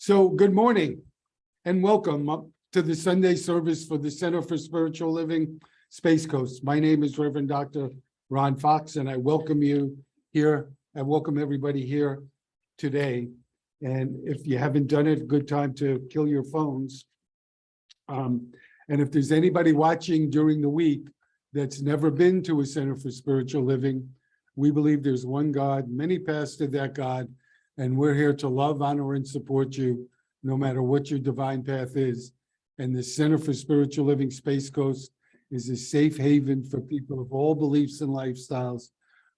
So good morning and welcome up to the Sunday service for the Center for Spiritual Living, Space Coast. My name is Reverend Dr. Ron Fox, and I welcome you here. I welcome everybody here today. And if you haven't done it, good time to kill your phones. And if there's anybody watching during the week that's never been to a Center for Spiritual Living, we believe there's one God, many paths to that God, and we're here to love, honor, and support you, no matter what your divine path is. And the Center for Spiritual Living Space Coast is a safe haven for people of all beliefs and lifestyles,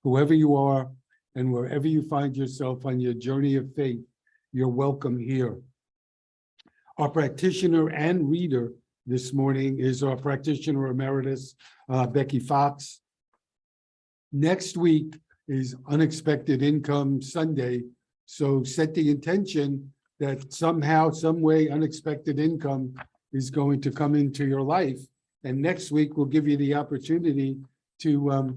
whoever you are, and wherever you find yourself on your journey of faith, you're welcome here. Our practitioner and reader this morning is our practitioner emeritus, Becky Fox. Next week is Unexpected Income Sunday. So set the intention that somehow, some way, unexpected income is going to come into your life. And next week, we'll give you the opportunity to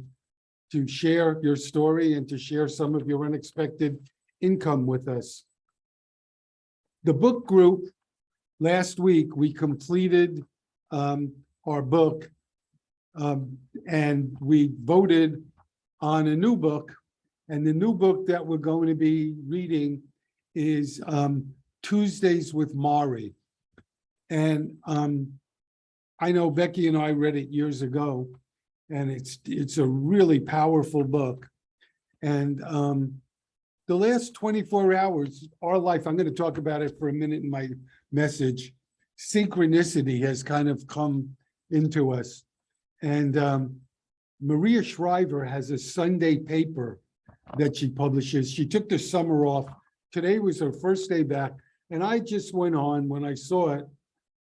share your story and to share some of your unexpected income with us. The book group, last week, we completed our book and we voted on a new book. And the new book that we're going to be reading is Tuesdays with Maury. And I know Becky and I read it years ago, and it's a really powerful book. And the last 24 hours, our life, I'm going to talk about it for a minute in my message, synchronicity has kind of come into us. And Maria Shriver has a Sunday paper that she publishes. She took the summer off. Today was her first day back. And I just went on when I saw it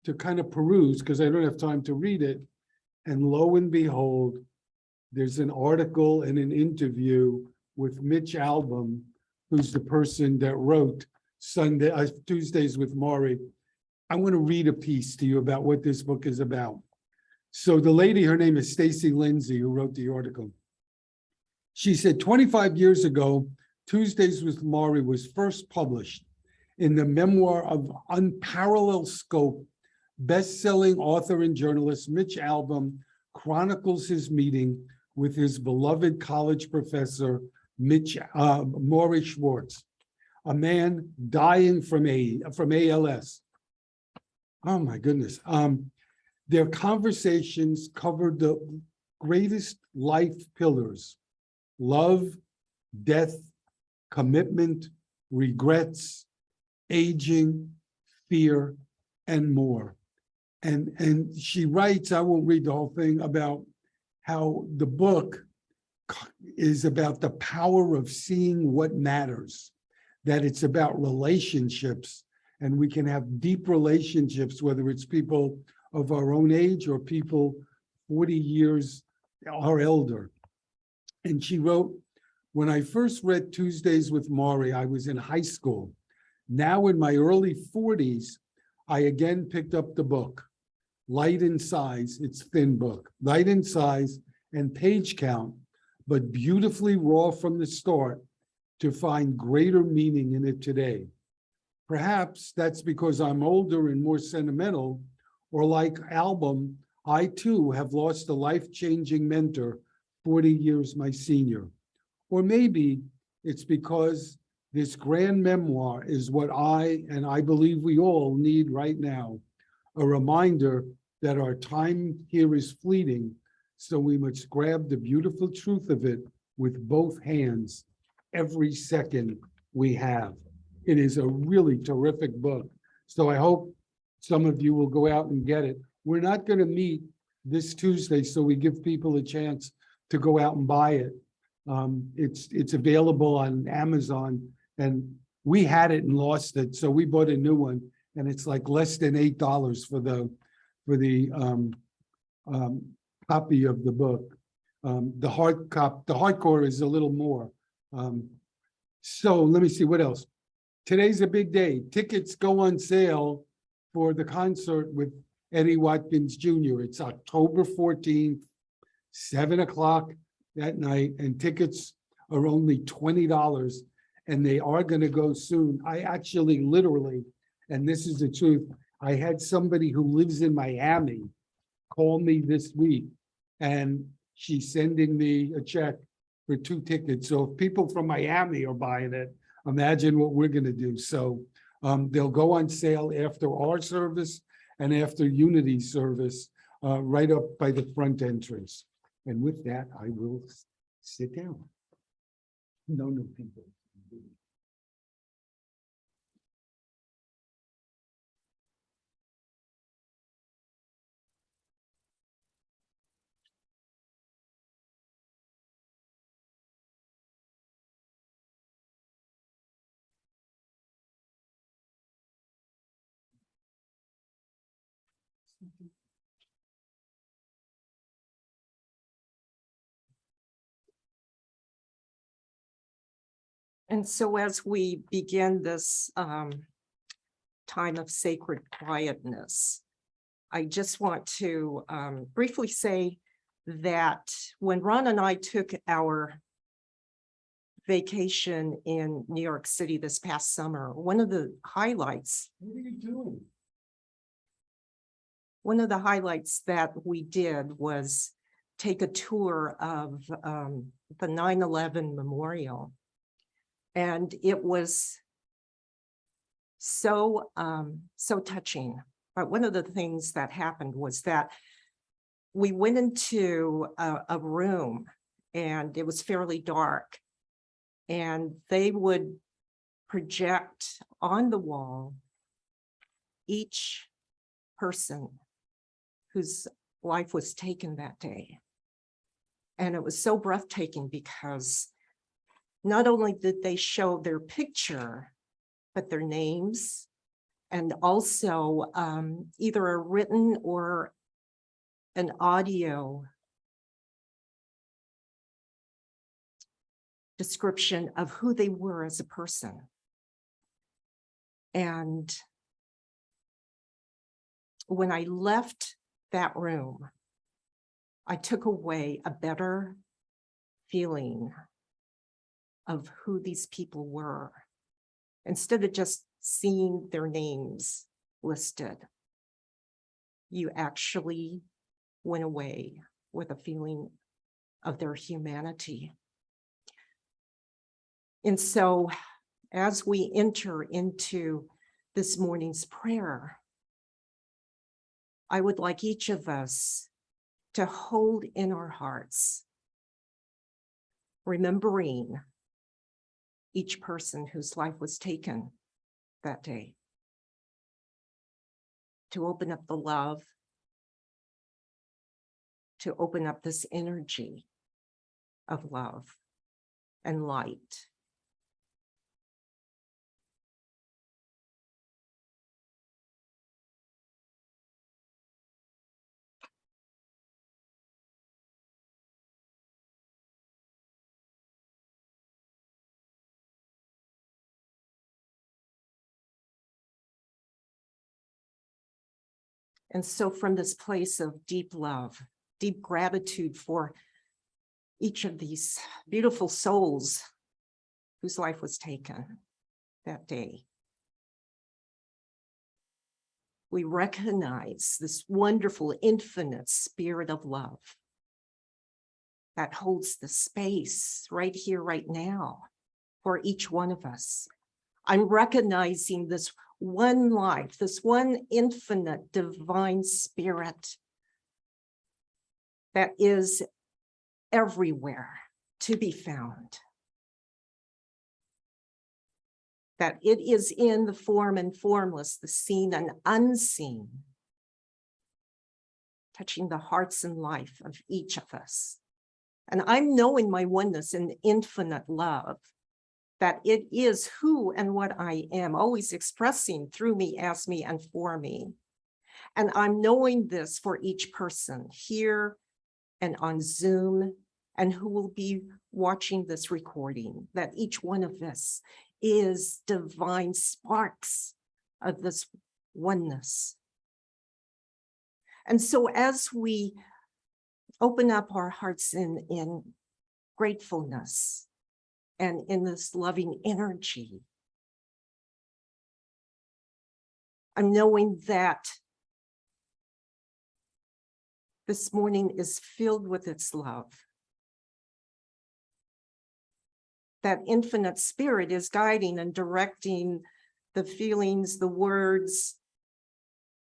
to kind of peruse because I don't have time to read it. And lo and behold, there's an article and an interview with Mitch Albom, who's the person that wrote Tuesdays with Maury. I want to read a piece to you about what this book is about. So the lady, her name is Stacy Lindsay, who wrote the article. She said, 25 years ago, Tuesdays with Maury was first published in the memoir of unparalleled scope. Best-selling author and journalist Mitch Albom chronicles his meeting with his beloved college professor, Maury Schwartz, a man dying from ALS. Oh my goodness. Their conversations covered the greatest life pillars: love, death, commitment, regrets, aging, fear, and more. And she writes, I won't read the whole thing, about how the book is about the power of seeing what matters, that it's about relationships, and we can have deep relationships, whether it's people of our own age or people 40 years or elder. And she wrote, when I first read Tuesdays with Maury, I was in high school. Now in my early 40s, I again picked up the book. Light in size, it's thin book, light in size and page count, but beautifully raw from the start to find greater meaning in it today. Perhaps that's because I'm older and more sentimental, or like Albom, I too have lost a life-changing mentor 40 years my senior. Or maybe it's because this grand memoir is what I believe we all need right now, a reminder that our time here is fleeting, so we must grab the beautiful truth of it with both hands every second we have. It is a really terrific book. So I hope some of you will go out and get it. We're not going to meet this Tuesday, so we give people a chance to go out and buy it. It's available on Amazon, and we had it and lost it, so we bought a new one, and it's like less than $8 for the copy of the book. The hardcore is a little more. So let me see what else. Today's a big day. Tickets go on sale for the concert with Eddie Watkins Jr. It's October 14th, 7 o'clock that night, and tickets are only $20, and they are going to go soon. I actually literally And this is the truth. I had somebody who lives in Miami call me this week, and she's sending me a check for 2 tickets. So if people from Miami are buying it, imagine what we're gonna do. So they'll go on sale after our service and after Unity service, right up by the front entrance. And with that, I will sit down. No new people. And so as we begin this time of sacred quietness, I just want to briefly say that when Ron and I took our vacation in New York City this past summer, one of the highlights that we did was take a tour of the 9/11 memorial. And it was so touching. But one of the things that happened was that we went into a room, and it was fairly dark, and they would project on the wall each person whose life was taken that day. And it was so breathtaking because not only did they show their picture, but their names, and also either a written or an audio description of who they were as a person. And when I left that room, I took away a better feeling of who these people were, instead of just seeing their names listed. You actually went away with a feeling of their humanity. And so as we enter into this morning's prayer, I would like each of us to hold in our hearts, remembering each person whose life was taken that day, to open up the love, to open up this energy of love and light. And so from this place of deep love, deep gratitude for each of these beautiful souls whose life was taken that day, we recognize this wonderful, infinite spirit of love that holds the space right here, right now, for each one of us. I'm recognizing this one life, this one infinite divine spirit that is everywhere to be found. That it is in the form and formless, the seen and unseen, touching the hearts and life of each of us. And I'm knowing my oneness in infinite love, that it is who and what I am, always expressing through me, as me, and for me. And I'm knowing this for each person here and on Zoom, and who will be watching this recording, that each one of us is divine sparks of this oneness. And so as we open up our hearts in gratefulness and in this loving energy, I'm knowing that this morning is filled with its love. That infinite spirit is guiding and directing the feelings, the words,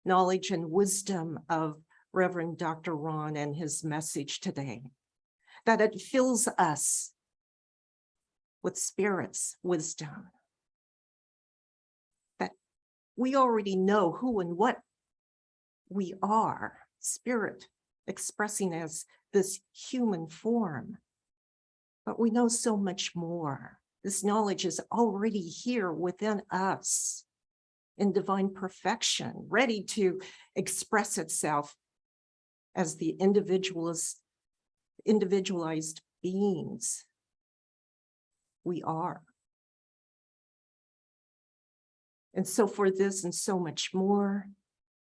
knowledge, and wisdom of Reverend Dr. Ron and his message today. That it fills us with spirit's wisdom. That we already know who and what we are, spirit expressing as this human form. But we know so much more. This knowledge is already here within us in divine perfection, ready to express itself as the individualized beings we are. And so for this and so much more,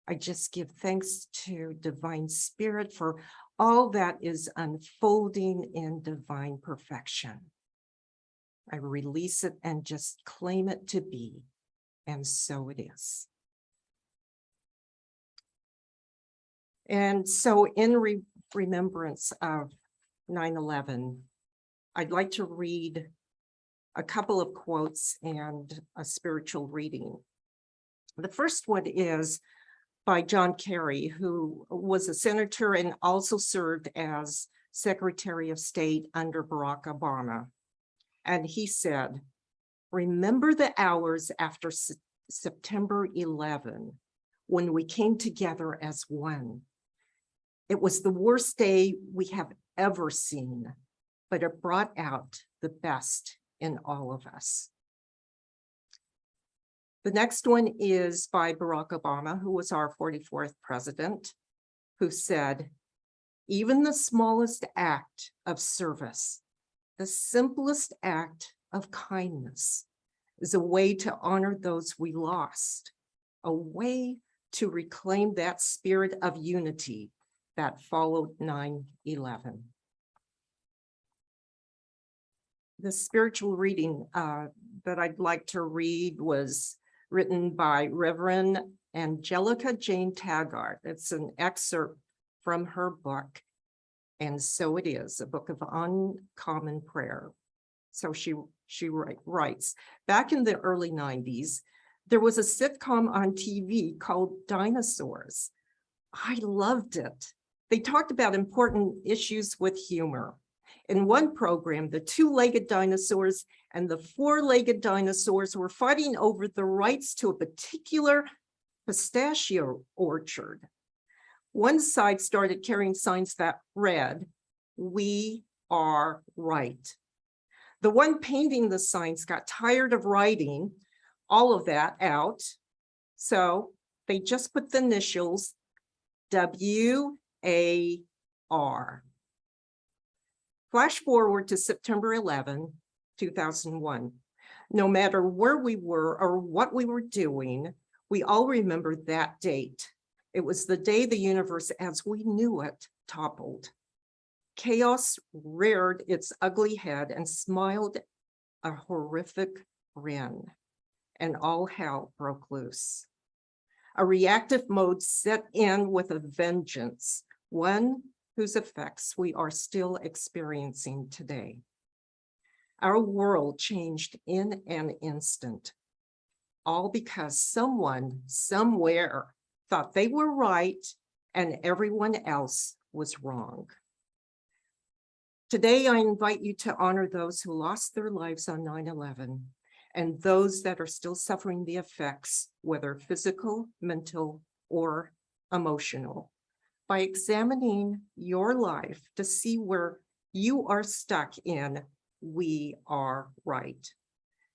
I just give thanks to Divine Spirit for all that is unfolding in divine perfection. I release it and just claim it to be, and so it is. And so in remembrance of 9/11, I'd like to read a couple of quotes and a spiritual reading. The first one is by John Kerry, who was a senator and also served as Secretary of State under Barack Obama. And he said, "Remember the hours after September 11, when we came together as one. It was the worst day we have ever seen, but it brought out the best in all of us." The next one is by Barack Obama, who was our 44th president, who said, "Even the smallest act of service, the simplest act of kindness, is a way to honor those we lost, a way to reclaim that spirit of unity that followed 9/11. The spiritual reading that I'd like to read was written by Reverend Angelica Jane Taggart. It's an excerpt from her book, "And So It Is," a book of uncommon prayer. So she writes, "Back in the early 90s, there was a sitcom on TV called Dinosaurs. I loved it. They talked about important issues with humor. In one program, the two-legged dinosaurs and the four-legged dinosaurs were fighting over the rights to a particular pistachio orchard. One side started carrying signs that read, 'We are right.' The one painting the signs got tired of writing all of that out, so they just put the initials WAR. Flash forward to September 11, 2001. No matter where we were or what we were doing, we all remember that date. It was the day the universe as we knew it toppled. Chaos reared its ugly head and smiled a horrific grin, and all hell broke loose. A reactive mode set in with a vengeance, one whose effects we are still experiencing today. Our world changed in an instant, all because someone somewhere thought they were right and everyone else was wrong. Today, I invite you to honor those who lost their lives on 9/11 and those that are still suffering the effects, whether physical, mental, or emotional, by examining your life to see where you are stuck in "we are right."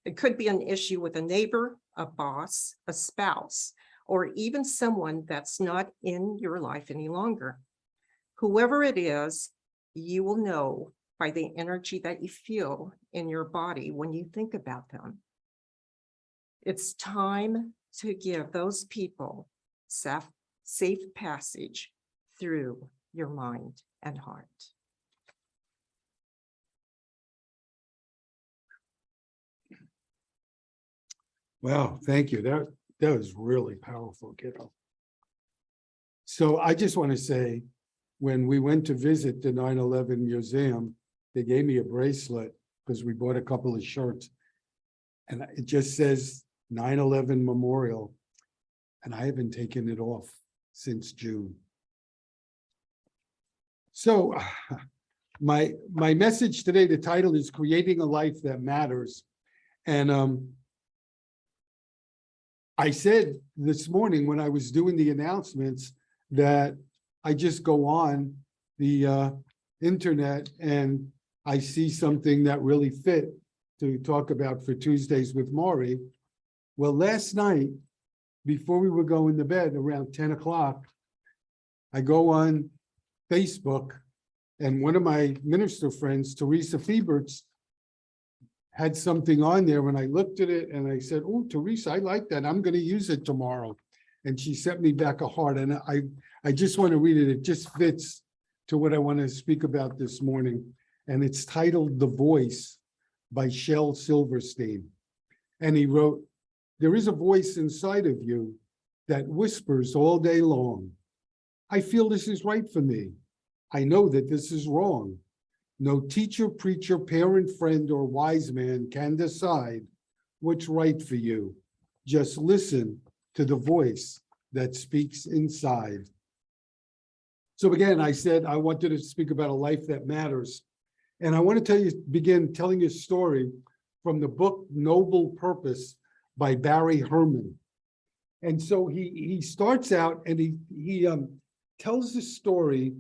It could be an issue with a neighbor, a boss, a spouse, or even someone that's not in your life any longer. Whoever it is, you will know by the energy that you feel in your body when you think about them. It's time to give those people safe passage through your mind and heart. Wow, thank you. really powerful, kiddo. So I just want to say, when we went to visit the 9/11 museum, they gave me a bracelet because we bought a couple of shirts. And it just says 9/11 Memorial. And I haven't taken it off since June. So my message today, the title is Creating a Life That Matters. And I said this morning when I was doing the announcements that I just go on the internet and I see something that really fit to talk about for Tuesdays with Maury. Well, last night, before we were going to bed around 10 o'clock, I go on Facebook and one of my minister friends, Teresa Fieberts, had something on there when I looked at it and I said, oh, Teresa, I like that. I'm going to use it tomorrow. And she sent me back a heart. And I just want to read it. It just fits to what I want to speak about this morning. And it's titled The Voice by Shel Silverstein. And he wrote, there is a voice inside of you that whispers all day long. I feel this is right for me. I know that this is wrong. No teacher, preacher, parent, friend, or wise man can decide what's right for you. Just listen to the voice that speaks inside. So again, I said I wanted to speak about a life that matters. And I want to begin telling you a story from the book Noble Purpose by Barry Herman. And so he starts out and he tells a story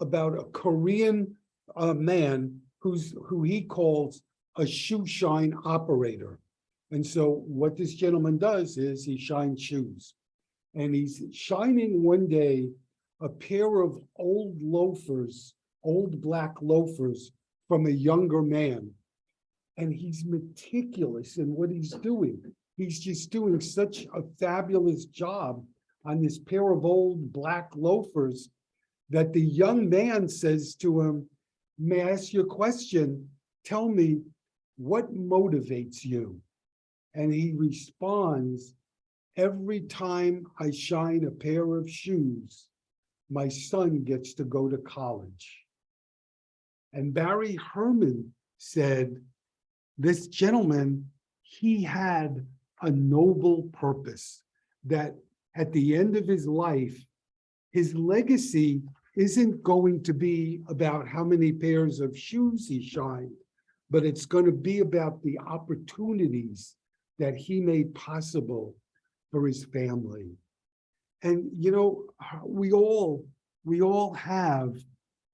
about a Korean man who he calls a shoe shine operator. And so what this gentleman does is he shines shoes. And he's shining one day a pair of old loafers, old black loafers from a younger man. And he's meticulous in what he's doing. He's just doing such a fabulous job on this pair of old black loafers that the young man says to him, may I ask you a question? Tell me, what motivates you? And he responds, every time I shine a pair of shoes, my son gets to go to college. And Barry Herman said, this gentleman, he had a noble purpose that at the end of his life, his legacy isn't going to be about how many pairs of shoes he shined, but it's going to be about the opportunities that he made possible for his family. And, you know, we all have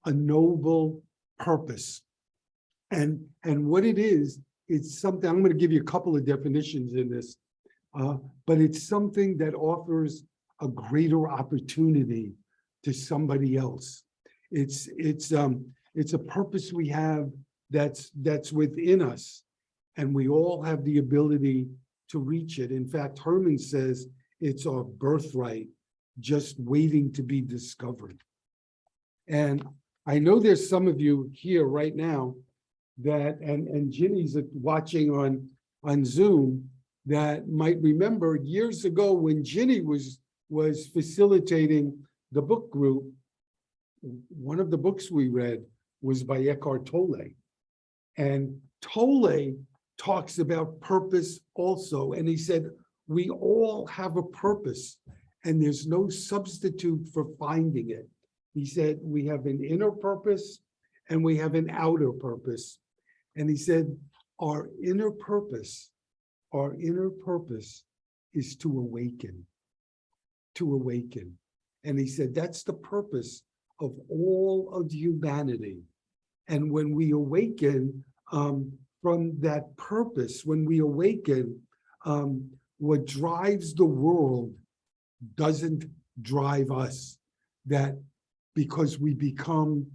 a noble purpose. And what it is, it's something, I'm going to give you a couple of definitions in this, but it's something that offers a greater opportunity to somebody else. It's a purpose we have that's within us, and we all have the ability to reach it. In fact, Herman says it's our birthright, just waiting to be discovered. And I know there's some of you here right now that, and Ginny's watching on Zoom, that might remember years ago when Ginny was facilitating the book group, one of the books we read was by Eckhart Tolle. And Tolle talks about purpose also. And he said, we all have a purpose and there's no substitute for finding it. He said, we have an inner purpose and we have an outer purpose. And he said, our inner purpose is to awaken. And he said, that's the purpose of all of humanity. And when we awaken from that purpose, when we awaken, what drives the world doesn't drive us. That because we become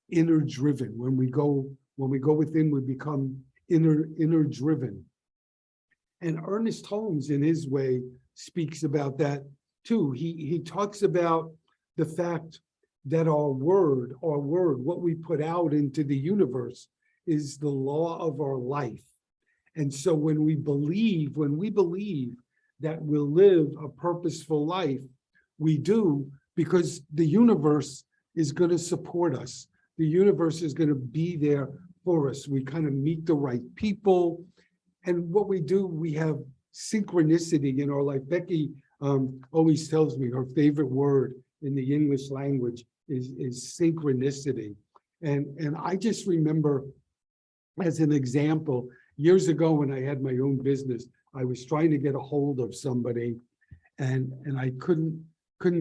inner driven. When we go within, we become inner driven. And Ernest Holmes, in his way, speaks about that too. He talks about the fact that our word, what we put out into the universe, is the law of our life. And so when we believe that will live a purposeful life, we do, because the universe is going to support us. The universe is going to be there for us. We kind of meet the right people. And what we do, we have synchronicity in our life. Becky always tells me her favorite word in the English language is synchronicity. And I just remember, as an example, years ago when I had my own business, I was trying to get a hold of somebody and I couldn't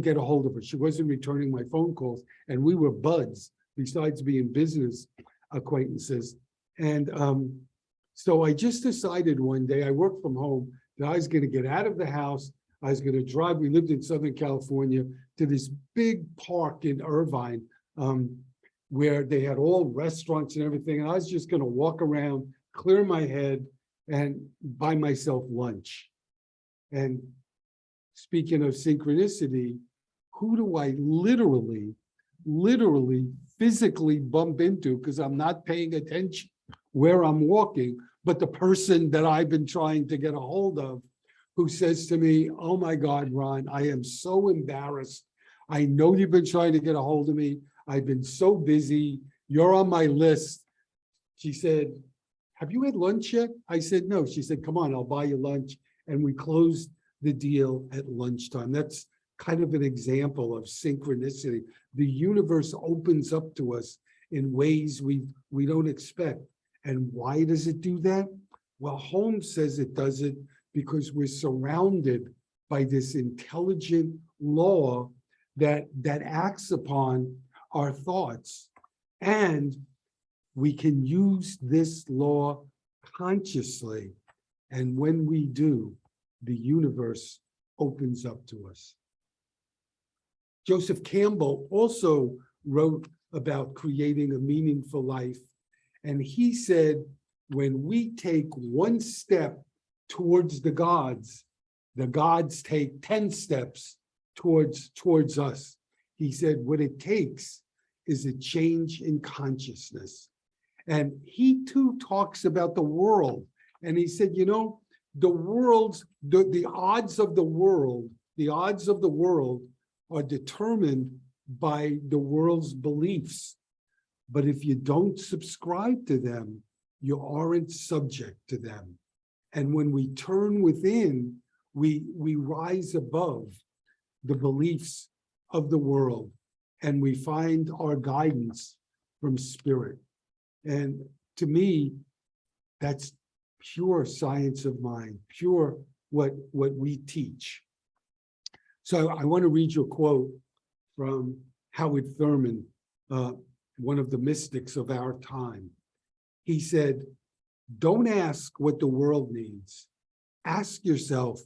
get a hold of her. She wasn't returning my phone calls, and we were buds besides being business acquaintances. And so I just decided one day, I worked from home, that I was going to get out of the house. I was going to drive. We lived in Southern California, to this big park in Irvine, where they had all restaurants and everything. And I was just going to walk around, clear my head, and buy myself lunch. And speaking of synchronicity, who do I literally, physically bump into, because I'm not paying attention where I'm walking, but the person that I've been trying to get a hold of, who says to me, "Oh my God, Ron, I am so embarrassed. I know you've been trying to get a hold of me. I've been so busy. You're on my list." She said, "Have you had lunch yet?" I said, "No." She said, "Come on, I'll buy you lunch." And we closed the deal at lunchtime. That's kind of an example of synchronicity. The universe opens up to us in ways we don't expect. And why does it do that? Well, Holmes says it does it because we're surrounded by this intelligent law that acts upon our thoughts. And we can use this law consciously. And when we do, the universe opens up to us. Joseph Campbell also wrote about creating a meaningful life. And he said, when we take one step towards the gods take 10 steps towards us. He said, what it takes is a change in consciousness. And he too talks about the world. And he said, you know, the odds of the world are determined by the world's beliefs. But if you don't subscribe to them, you aren't subject to them. And when we turn within, we rise above the beliefs of the world, and we find our guidance from spirit. And to me, that's pure science of mind, pure what we teach. So I want to read you a quote from Howard Thurman, one of the mystics of our time. He said, "Don't ask what the world needs. Ask yourself,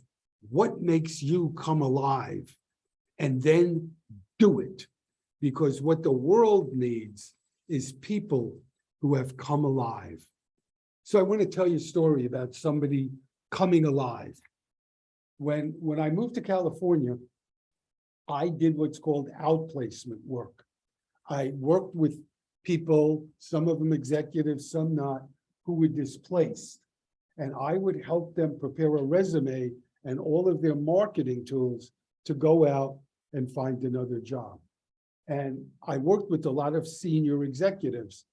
what makes you come alive? And then do it. Because what the world needs is people who have come alive." So I want to tell you a story about somebody coming alive. When I moved to California, I did what's called outplacement work. I worked with people, some of them executives, some not, who were displaced. And I would help them prepare a resume and all of their marketing tools to go out and find another job. And I worked with a lot of senior executives,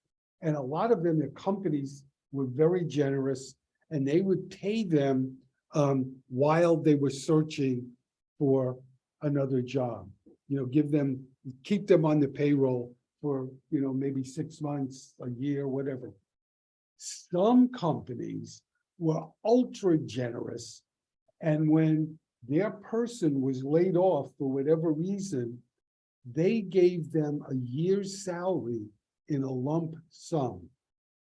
and a lot of them, their companies were very generous, and they would pay them while they were searching for another job. You know, keep them on the payroll for, you know, maybe 6 months, a year, whatever. Some companies were ultra generous, and when their person was laid off for whatever reason, they gave them a year's salary in a lump sum.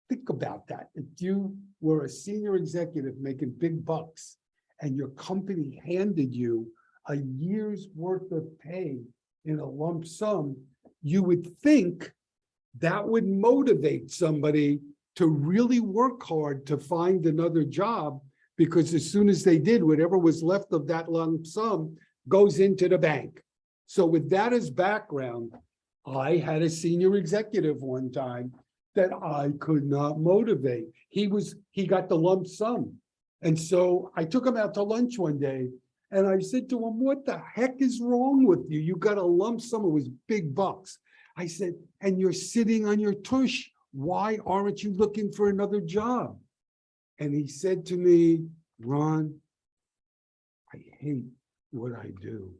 Think about that. If you were a senior executive making big bucks and your company handed you a year's worth of pay in a lump sum, you would think that would motivate somebody to really work hard to find another job, because as soon as they did, whatever was left of that lump sum goes into the bank. So with that as background, I had a senior executive one time that I could not motivate. He got the lump sum, And so I took him out to lunch one day and I said to him, what the heck is wrong with you? You got a lump sum, it was big bucks. I said, and you're sitting on your tush. Why aren't you looking for another job? And he said to me, Ron, I hate what I do.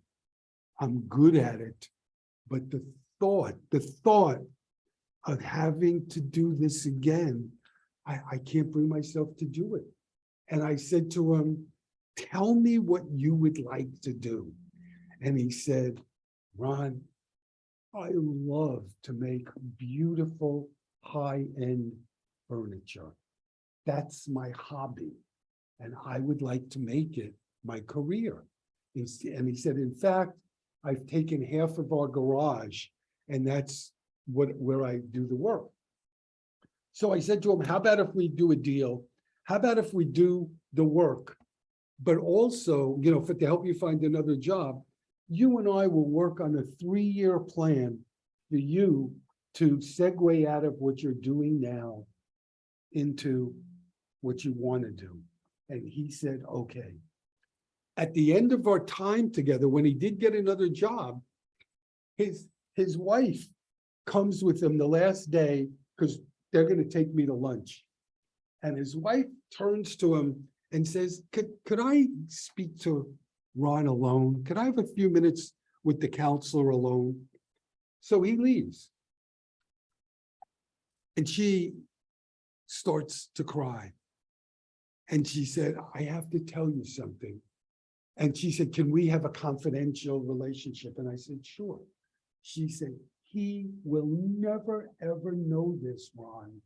I'm good at it. But the thought of having to do this again, I can't bring myself to do it. And I said to him, tell me what you would like to do. And he said, Ron, I love to make beautiful high-end furniture. That's my hobby. And I would like to make it my career. And he said, in fact, I've taken half of our garage and that's where I do the work. So I said to him, how about if we do a deal? How about if we do the work, but also, to help you find another job, you and I will work on a 3-year plan for you to segue out of what you're doing now into what you want to do. And he said, okay. At the end of our time together, when he did get another job, his wife comes with him the last day because they're going to take me to lunch. And his wife turns to him and says, could I speak to Ron alone? Could I have a few minutes with the counselor alone? So he leaves. And she starts to cry. And she said, I have to tell you something. And she said, can we have a confidential relationship? And I said, sure. She said, he will never, ever know this, Ron.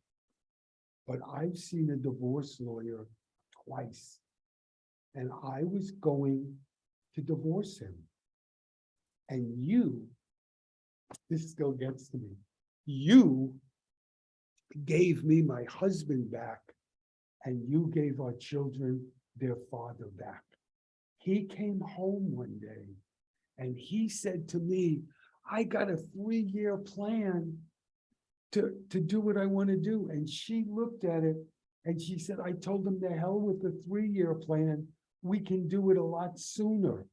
But I've seen a divorce lawyer twice. And I was going to divorce him. And you, this still gets to me, you gave me my husband back, and you gave our children their father back. He came home one day and he said to me, I got a 3-year plan to do what I want to do. And she looked at it and she said, I told him to hell with the 3-year plan. We can do it a lot sooner.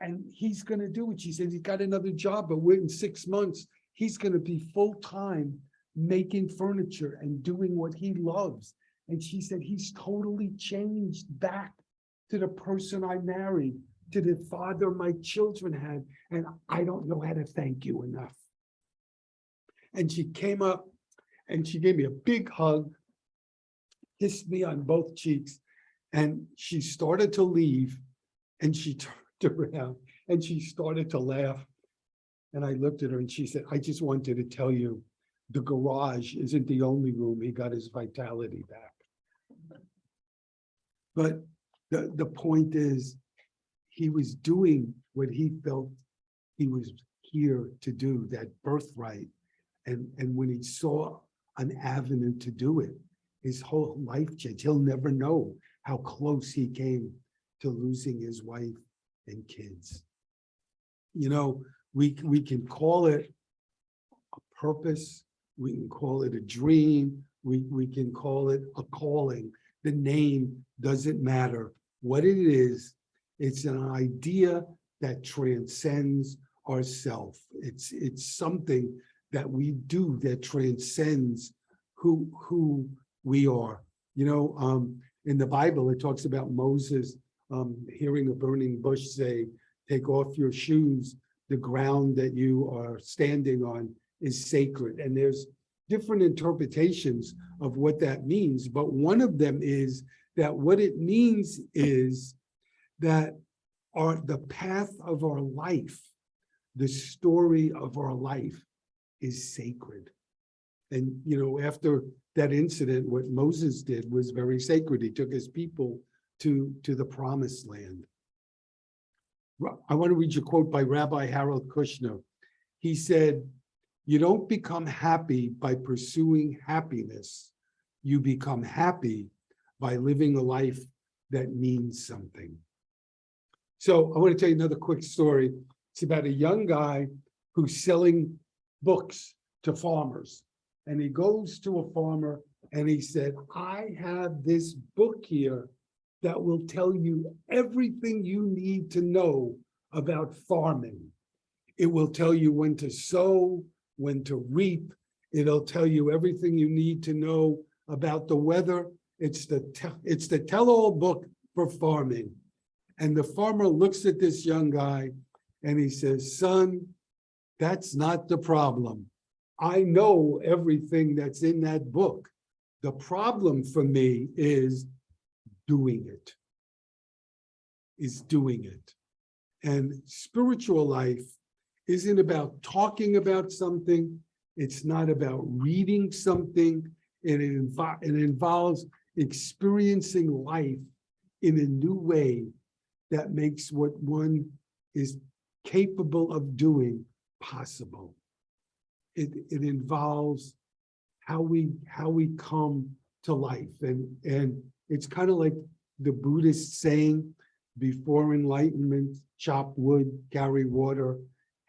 And he's going to do it. She said, he's got another job, but within 6 months, he's going to be full-time making furniture and doing what he loves. And she said, he's totally changed back to the person I married, to the father my children had. And I don't know how to thank you enough. And she came up and she gave me a big hug, kissed me on both cheeks, and she started to leave. And she turned around and she started to laugh. And I looked at her and she said, I just wanted to tell you, the garage isn't the only room he got his vitality back. But the point is, he was doing what he felt he was here to do, that birthright. And when he saw an avenue to do it, his whole life changed. He'll never know how close he came to losing his wife and kids. We can call it a purpose. We can call it a dream. We can call it a calling. The name doesn't matter. What it is, it's an idea that transcends ourself. It's something that we do that transcends who we are. In the Bible, it talks about Moses hearing a burning bush say, take off your shoes. The ground that you are standing on is sacred. And there's different interpretations of what that means. But one of them is that what it means is that the path of our life, the story of our life is sacred. And, after that incident, what Moses did was very sacred. He took his people to the promised land. I want to read you a quote by Rabbi Harold Kushner. He said, you don't become happy by pursuing happiness. You become happy by living a life that means something. So I want to tell you another quick story. It's about a young guy who's selling books to farmers. And he goes to a farmer And he said, I have this book here that will tell you everything you need to know about farming. It will tell you when to sow, when to reap. It'll tell you everything you need to know about the weather. It's the tell-all book for farming. And the farmer looks at this young guy and he says, son, that's not the problem. I know everything that's in that book. The problem for me is doing it. And spiritual life isn't about talking about something. It's not about reading something. It involves experiencing life in a new way that makes what one is capable of doing possible. It involves how we come to life. And it's kind of like the Buddhist saying, before enlightenment, chop wood, carry water.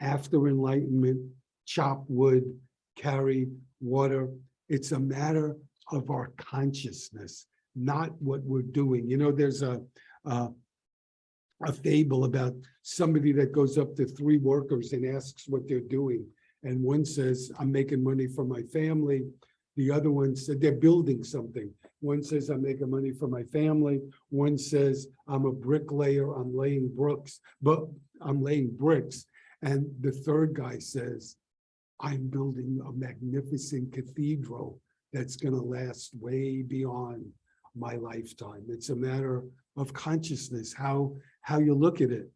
After enlightenment, chop wood, carry water. It's a matter of our consciousness, not what we're doing. You know, there's a fable about somebody that goes up to three workers and asks what they're doing. And one says, I'm making money for my family. The other one said, they're building something. One says, I'm making money for my family. One says, I'm a bricklayer, I'm laying bricks. And the third guy says, I'm building a magnificent cathedral that's going to last way beyond my lifetime. It's a matter of consciousness, how you look at it.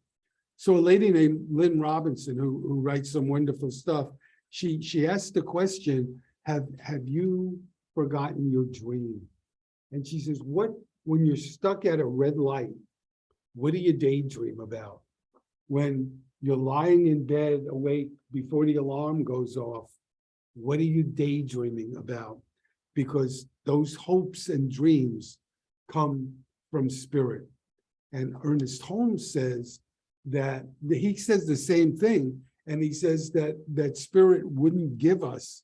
So a lady named Lynn Robinson, who writes some wonderful stuff, she asked the question, have you forgotten your dream? And she says, when you're stuck at a red light, what do you daydream about? When you're lying in bed awake before the alarm goes off, what are you daydreaming about? Because those hopes and dreams come from spirit. And Ernest Holmes says that he says the same thing. And he says that spirit wouldn't give us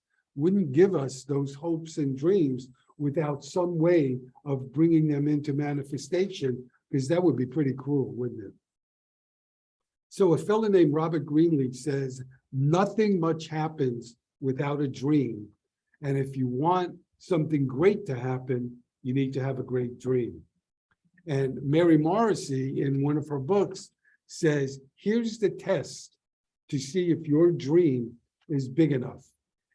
those hopes and dreams without some way of bringing them into manifestation, because that would be pretty cruel, wouldn't it? So a fellow named Robert Greenleaf says, nothing much happens without a dream. And if you want something great to happen, you need to have a great dream. And Mary Morrissey, in one of her books, says, here's the test to see if your dream is big enough.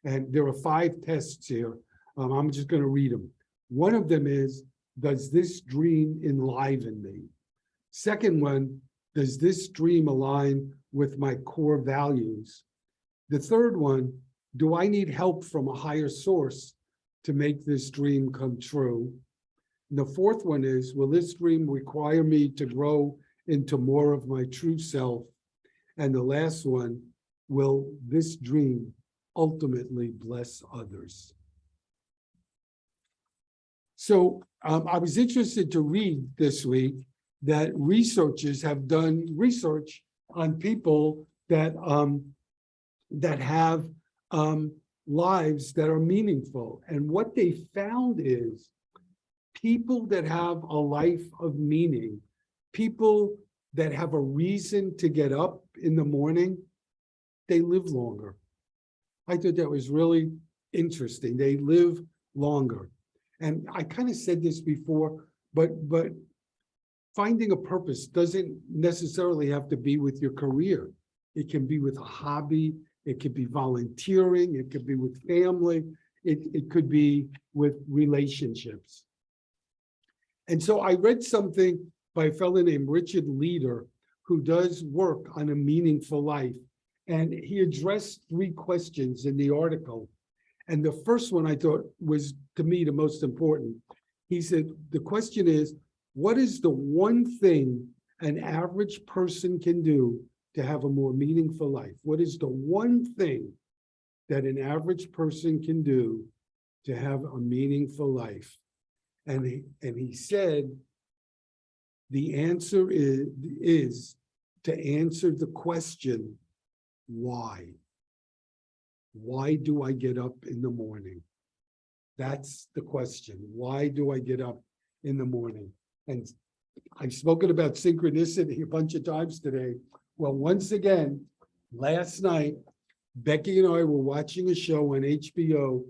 And there are 5 tests here. I'm just going to read them. One of them is, does this dream enliven me? Second one, does this dream align with my core values? The third one, do I need help from a higher source to make this dream come true? And the fourth one is, will this dream require me to grow into more of my true self? And the last one, will this dream ultimately bless others? So I was interested to read this week that researchers have done research on people that have lives that are meaningful. And what they found is people that have a life of meaning, people that have a reason to get up in the morning, they live longer. I thought that was really interesting. They live longer. And I kind of said this before, but finding a purpose doesn't necessarily have to be with your career. It can be with a hobby. It could be volunteering. It could be with family. It could be with relationships. And so I read something by a fellow named Richard Leader, who does work on a meaningful life. And he addressed 3 questions in the article. And the first one I thought was, to me, the most important. He said, the question is, what is the one thing an average person can do to have a more meaningful life? What is the one thing that an average person can do to have a meaningful life? And he said, the answer is to answer the question, why? Why do I get up in the morning? That's the question. Why do I get up in the morning? And I've spoken about synchronicity a bunch of times today. Well, once again, last night, Becky and I were watching a show on HBO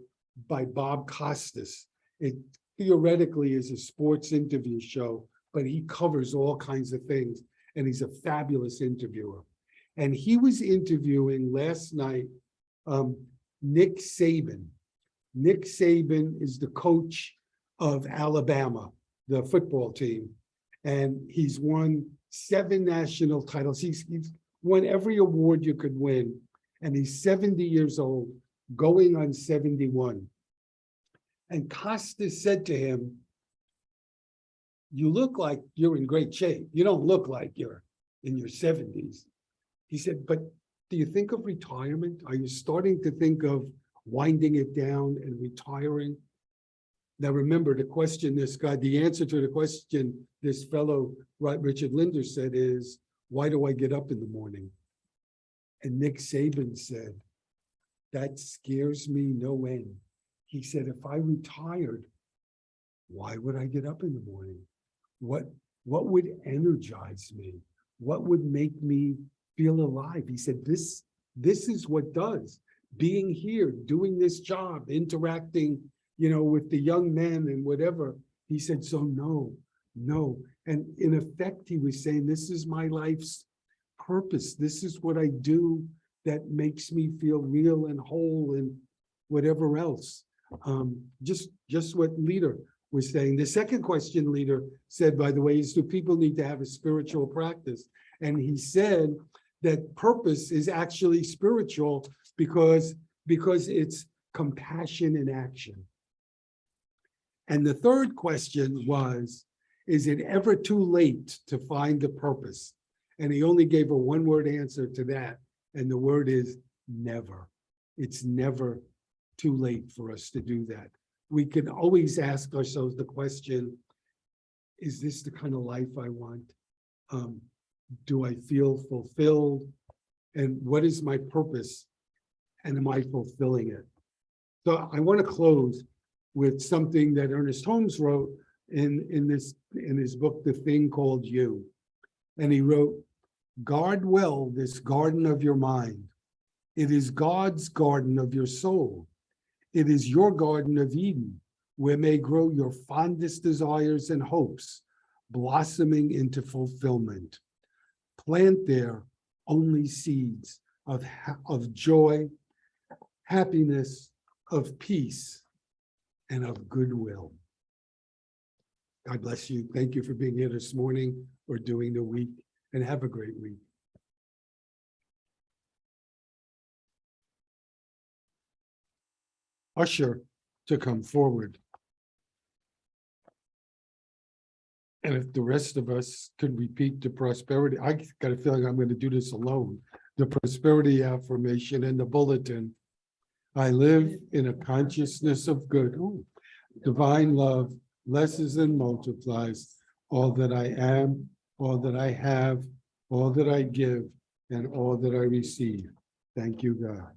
by Bob Costas. It theoretically is a sports interview show, but he covers all kinds of things, and he's a fabulous interviewer. And he was interviewing last night Nick Saban. Nick Saban is the coach of Alabama, the football team, and he's won 7 national titles. He's won every award you could win, and he's 70 years old, going on 71. And Costas said to him, "You look like you're in great shape. You don't look like you're in your 70s." He said, "But do you think of retirement? Are you starting to think of winding it down and retiring?" Now, remember, the answer to the question this fellow, Richard Linder, said is, "Why do I get up in the morning?" And Nick Saban said, "That scares me no end." He said, "If I retired, why would I get up in the morning? What would energize me? What would make me feel alive?" He said, this is what does. Being here, doing this job, interacting, with the young men and whatever. He said, so no. And in effect, he was saying, this is my life's purpose. This is what I do that makes me feel real and whole and whatever else. Just what Leader was saying. The second question Leader said, by the way, is do people need to have a spiritual practice? And he said that purpose is actually spiritual because it's compassion in action. And the third question was, is it ever too late to find the purpose? And he only gave a one-word answer to that. And the word is never. It's never too late for us to do that. We can always ask ourselves the question, is this the kind of life I want? Do I feel fulfilled? And what is my purpose? And am I fulfilling it? So I want to close with something that Ernest Holmes wrote in his book, The Thing Called You. And he wrote, guard well this garden of your mind. It is God's garden of your soul. It is your garden of Eden, where may grow your fondest desires and hopes, blossoming into fulfillment. Plant there only seeds of joy, happiness, of peace, and of goodwill. God bless you. Thank you for being here this morning or doing the week, and have a great week. Usher to come forward. And if the rest of us could repeat the prosperity, I got a feeling I'm going to do this alone. The prosperity affirmation and the bulletin. I live in a consciousness of good. Ooh. Divine love blesses and multiplies all that I am, all that I have, all that I give, and all that I receive. Thank you, God.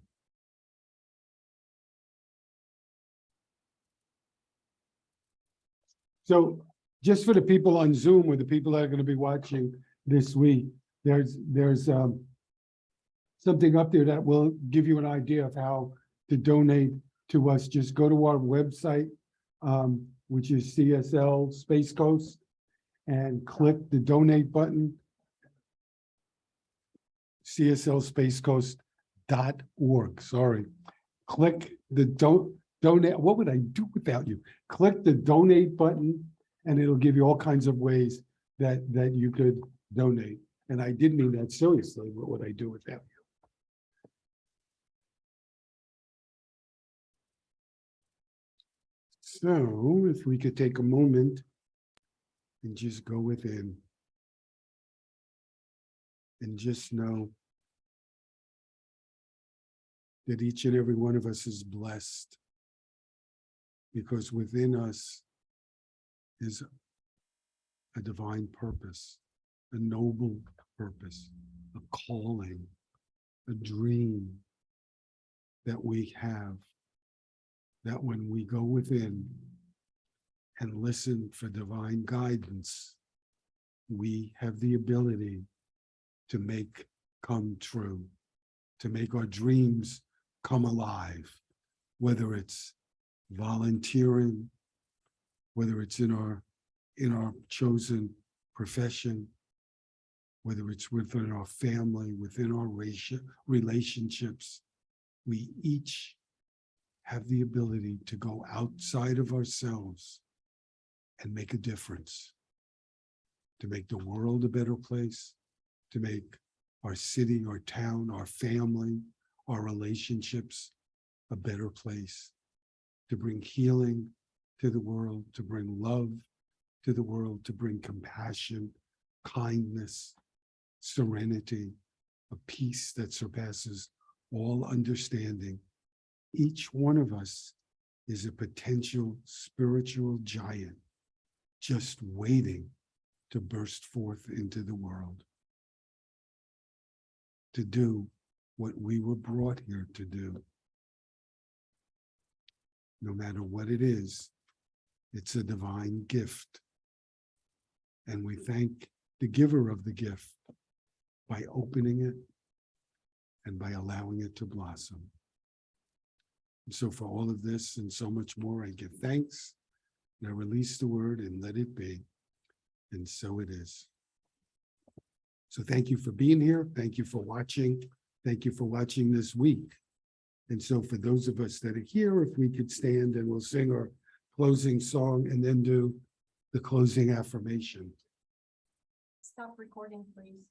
So just for the people on Zoom or the people that are going to be watching this week, there's something up there that will give you an idea of how to donate to us. Just go to our website, which is CSL Space Coast, and click the donate button. CSLSpaceCoast.org. Sorry. Click the donate. What would I do without you? Click the donate button, and it'll give you all kinds of ways that you could donate. And I did mean that seriously. What would I do without you? So if we could take a moment and just go within and just know that each and every one of us is blessed, because within us is a divine purpose, a noble purpose, a calling, a dream that we have that when we go within and listen for divine guidance, we have the ability to make come true, to make our dreams come alive, whether it's volunteering, whether it's in our chosen profession, whether it's within our family, within our relationships. We each have the ability to go outside of ourselves and make a difference, to make the world a better place, to make our city, our town, our family, our relationships a better place, to bring healing to the world, to bring love to the world, to bring compassion, kindness, serenity, a peace that surpasses all understanding. Each one of us is a potential spiritual giant just waiting to burst forth into the world, to do what we were brought here to do. No matter what it is, it's a divine gift. And we thank the giver of the gift by opening it and by allowing it to blossom. And so for all of this and so much more, I give thanks, and I release the word and let it be. And so it is. So thank you for being here. Thank you for watching. Thank you for watching this week. And so for those of us that are here, if we could stand and we'll sing our closing song and then do the closing affirmation. Stop recording, please.